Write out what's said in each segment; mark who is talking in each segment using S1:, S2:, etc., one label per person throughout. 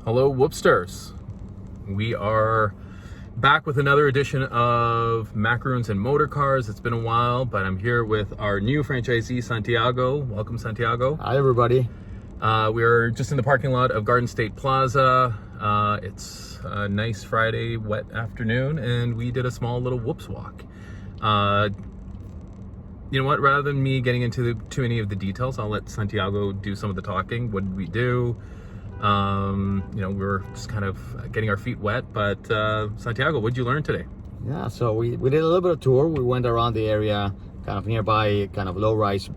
S1: Hello, Whoopsters. We are back with another edition of Macaroons and Motor Cars. It's been a while, but I'm here with our new franchisee, Santiago. Welcome, Santiago.
S2: Hi, everybody.
S1: We are just in the parking lot of Garden State Plaza. It's a nice Friday, wet afternoon, and we did a small little whoops walk. You know what? Rather than me getting into too many of the details, I'll let Santiago do some of the talking. What did we do? We were just kind of getting our feet wet, but Santiago, what did you learn today?
S2: Yeah, so we did a little bit of tour. We went around the area, kind of nearby, kind of low-rise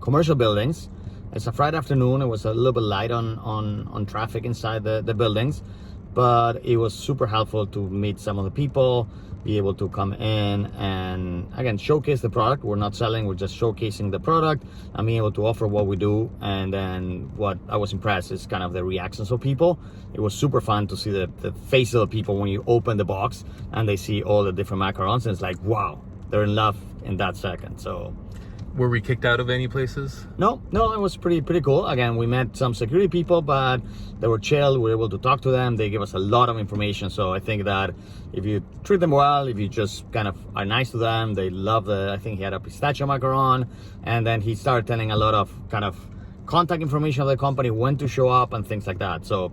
S2: commercial buildings. It's a Friday afternoon. It was a little bit light on traffic inside the buildings, but it was super helpful to meet some of the people, be able to come in and, again, showcase the product. We're not selling, we're just showcasing the product and being able to offer what we do. And then what I was impressed is kind of the reactions of people. It was super fun to see the faces of the people when you open the box and they see all the different macarons, and it's like, wow, they're in love in that second. So
S1: were we kicked out of any places?
S2: No, it was pretty cool. Again, we met some security people, but they were chill. We were able to talk to them. They gave us a lot of information. So I think that if you treat them well, if you just kind of are nice to them, they love I think he had a pistachio macaron, and then he started telling a lot of kind of contact information of the company, when to show up and things like that. So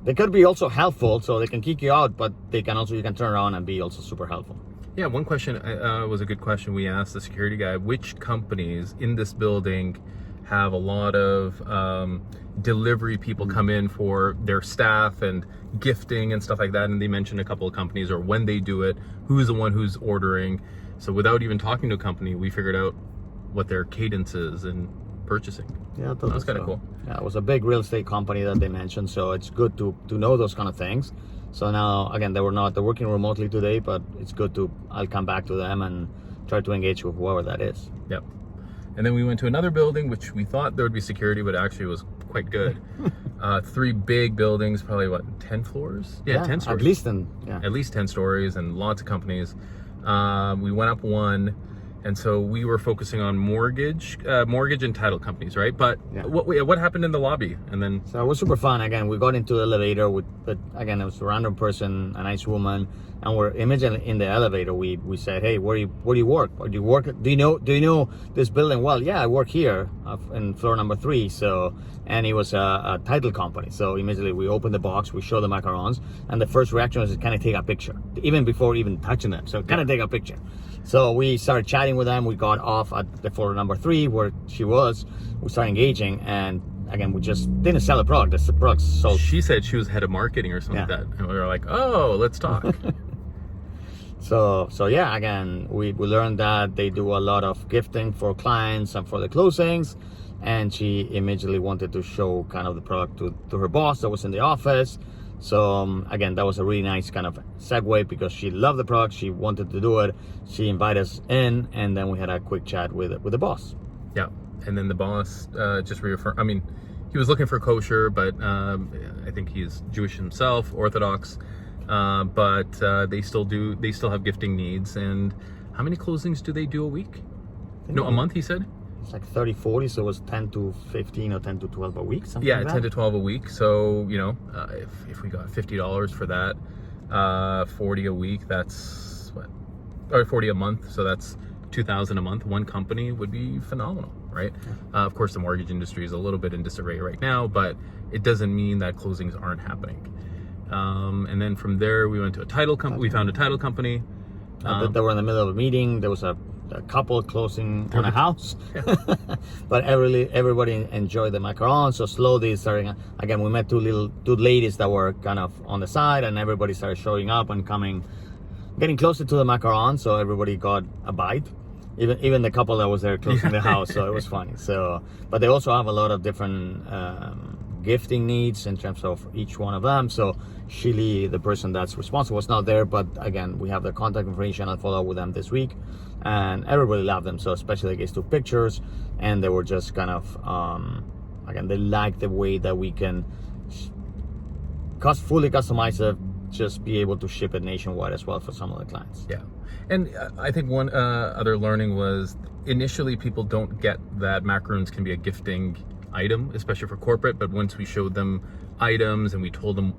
S2: they could be also helpful. So they can kick you out, but you can turn around and be also super helpful.
S1: Yeah, one question was a good question we asked the security guy. Which companies in this building have a lot of delivery people come in for their staff and gifting and stuff like that? And they mentioned a couple of companies, or when they do it, who's the one who's ordering. So without even talking to a company, we figured out what their cadence is in purchasing.
S2: Yeah,
S1: that was kind of cool.
S2: Yeah, it was a big real estate company that they mentioned, so it's good to know those kind of things. So now, again, they're working remotely today, but it's good I'll come back to them and try to engage with whoever that is.
S1: Yep. And then we went to another building, which we thought there would be security, but actually was quite good. 3 big buildings, probably 10 floors? Yeah, 10 stories. At least 10 stories and lots of companies. We went up one. And so we were focusing on mortgage and title companies, right? But yeah. What happened in the lobby? And then
S2: so it was super fun. Again, we got into the elevator but again, it was a random person, a nice woman, and we're immediately in the elevator. We said, hey, where do you work? Or do you work? Do you know this building well? Yeah, I work here in floor number 3. So, and it was a title company. So immediately we opened the box, we show the macarons, and the first reaction was to kind of take a picture, even before even touching them. So kind of take a picture. So we started chatting with them. We got off at the floor number 3 where she was. We started engaging, and again, we just didn't sell a product. The product sold.
S1: She said she was head of marketing or something like that, and we were like, "Oh, let's talk."
S2: So yeah, again, we learned that they do a lot of gifting for clients and for the closings, and she immediately wanted to show kind of the product to her boss that was in the office. So again, that was a really nice kind of segue because she loved the product. She wanted to do it. She invited us in, and then we had a quick chat with the boss.
S1: Yeah, and then the boss just reaffirmed. I mean, he was looking for kosher, but I think he's Jewish himself, Orthodox. But they still have gifting needs. And how many closings do they do a week? No, a month, he said.
S2: It's like 30, 40, so it was 10 to 15 or 10 to 12 a week, something like that.
S1: 10 to 12 a week. So, if we got $50 for that, 40 a week, that's what? Or 40 a month, so that's $2,000 a month. One company would be phenomenal, right? Yeah. Of course, the mortgage industry is a little bit in disarray right now, but it doesn't mean that closings aren't happening. And then from there, we went to a title company. We found a title company.
S2: They were in the middle of a meeting. There was a couple closing on a house. But everybody enjoyed the macarons. So slowly starting, again, we met two ladies that were kind of on the side, and everybody started showing up and getting closer to the macaron. So everybody got a bite. Even the couple that was there closing the house. So it was funny. So, but they also have a lot of different gifting needs in terms of each one of them. So Shili, the person that's responsible, was not there, but again, we have their contact information. I'll follow up with them this week, and everybody loved them. So especially the guys took pictures, and they were just kind of again, they like the way that we can fully customize it, just be able to ship it nationwide as well for some of the clients.
S1: Yeah, and I think one other learning was initially people don't get that macaroons can be a gifting item, especially for corporate, but once we showed them items, and we told them,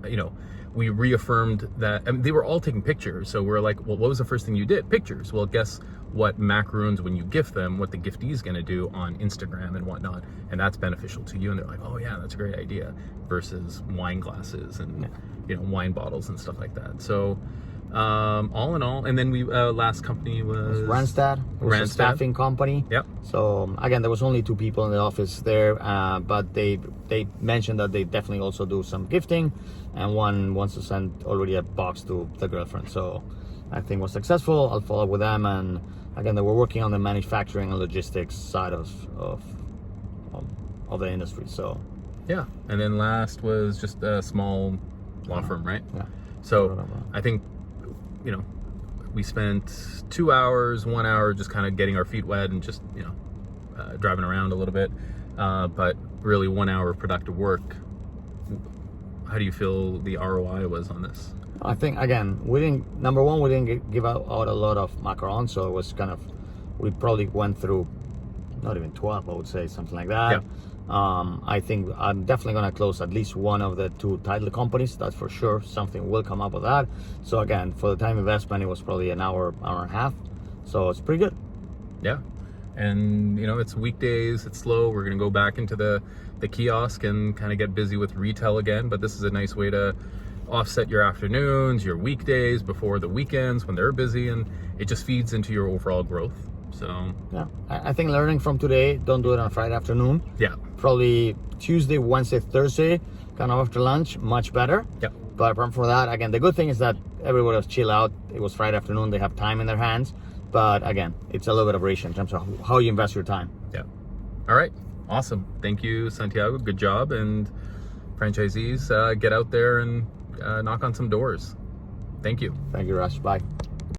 S1: we reaffirmed that. I mean, they were all taking pictures, so we're like, well, what was the first thing you did? Pictures. Well, guess what macaroons, when you gift them, what the giftee is going to do on Instagram and whatnot, and that's beneficial to you. And they're like, oh yeah, that's a great idea, versus wine glasses and wine bottles and stuff like that. So all in all, and then we last company was
S2: Randstad. It was a staffing company.
S1: Yep.
S2: So again, there was only 2 people in the office there, but they mentioned that they definitely also do some gifting, and one wants to send already a box to the girlfriend. So I think was successful. I'll follow up with them, and again, they were working on the manufacturing and logistics side of the industry. So
S1: yeah, and then last was just a small law firm, right?
S2: Yeah.
S1: So I think we spent 2 hours, 1 hour just kind of getting our feet wet and just driving around a little bit, but really 1 hour of productive work. How do you feel the ROI was on this?
S2: I think again, we didn't give out a lot of macarons, so it was kind of, we probably went through not even 12, I would say, something like that.
S1: Yeah.
S2: I think I'm definitely gonna close at least one of the 2 title companies. That's for sure. Something will come up with that. So again, for the time investment, it was probably an hour and a half. So it's pretty good.
S1: Yeah. And it's weekdays, it's slow. We're gonna go back into the kiosk and kind of get busy with retail again, but this is a nice way to offset your afternoons, your weekdays before the weekends when they're busy, and it just feeds into your overall growth. So
S2: yeah, I think learning from today, don't do it on Friday afternoon.
S1: Yeah.
S2: Probably Tuesday, Wednesday, Thursday, kind of after lunch, much better.
S1: Yeah.
S2: But for that, again, the good thing is that everybody was chill out. It was Friday afternoon. They have time in their hands. But again, it's a little bit of ratio in terms of how you invest your time.
S1: Yeah. All right. Awesome. Thank you, Santiago. Good job. And franchisees, get out there and knock on some doors. Thank you.
S2: Thank you, Rush. Bye.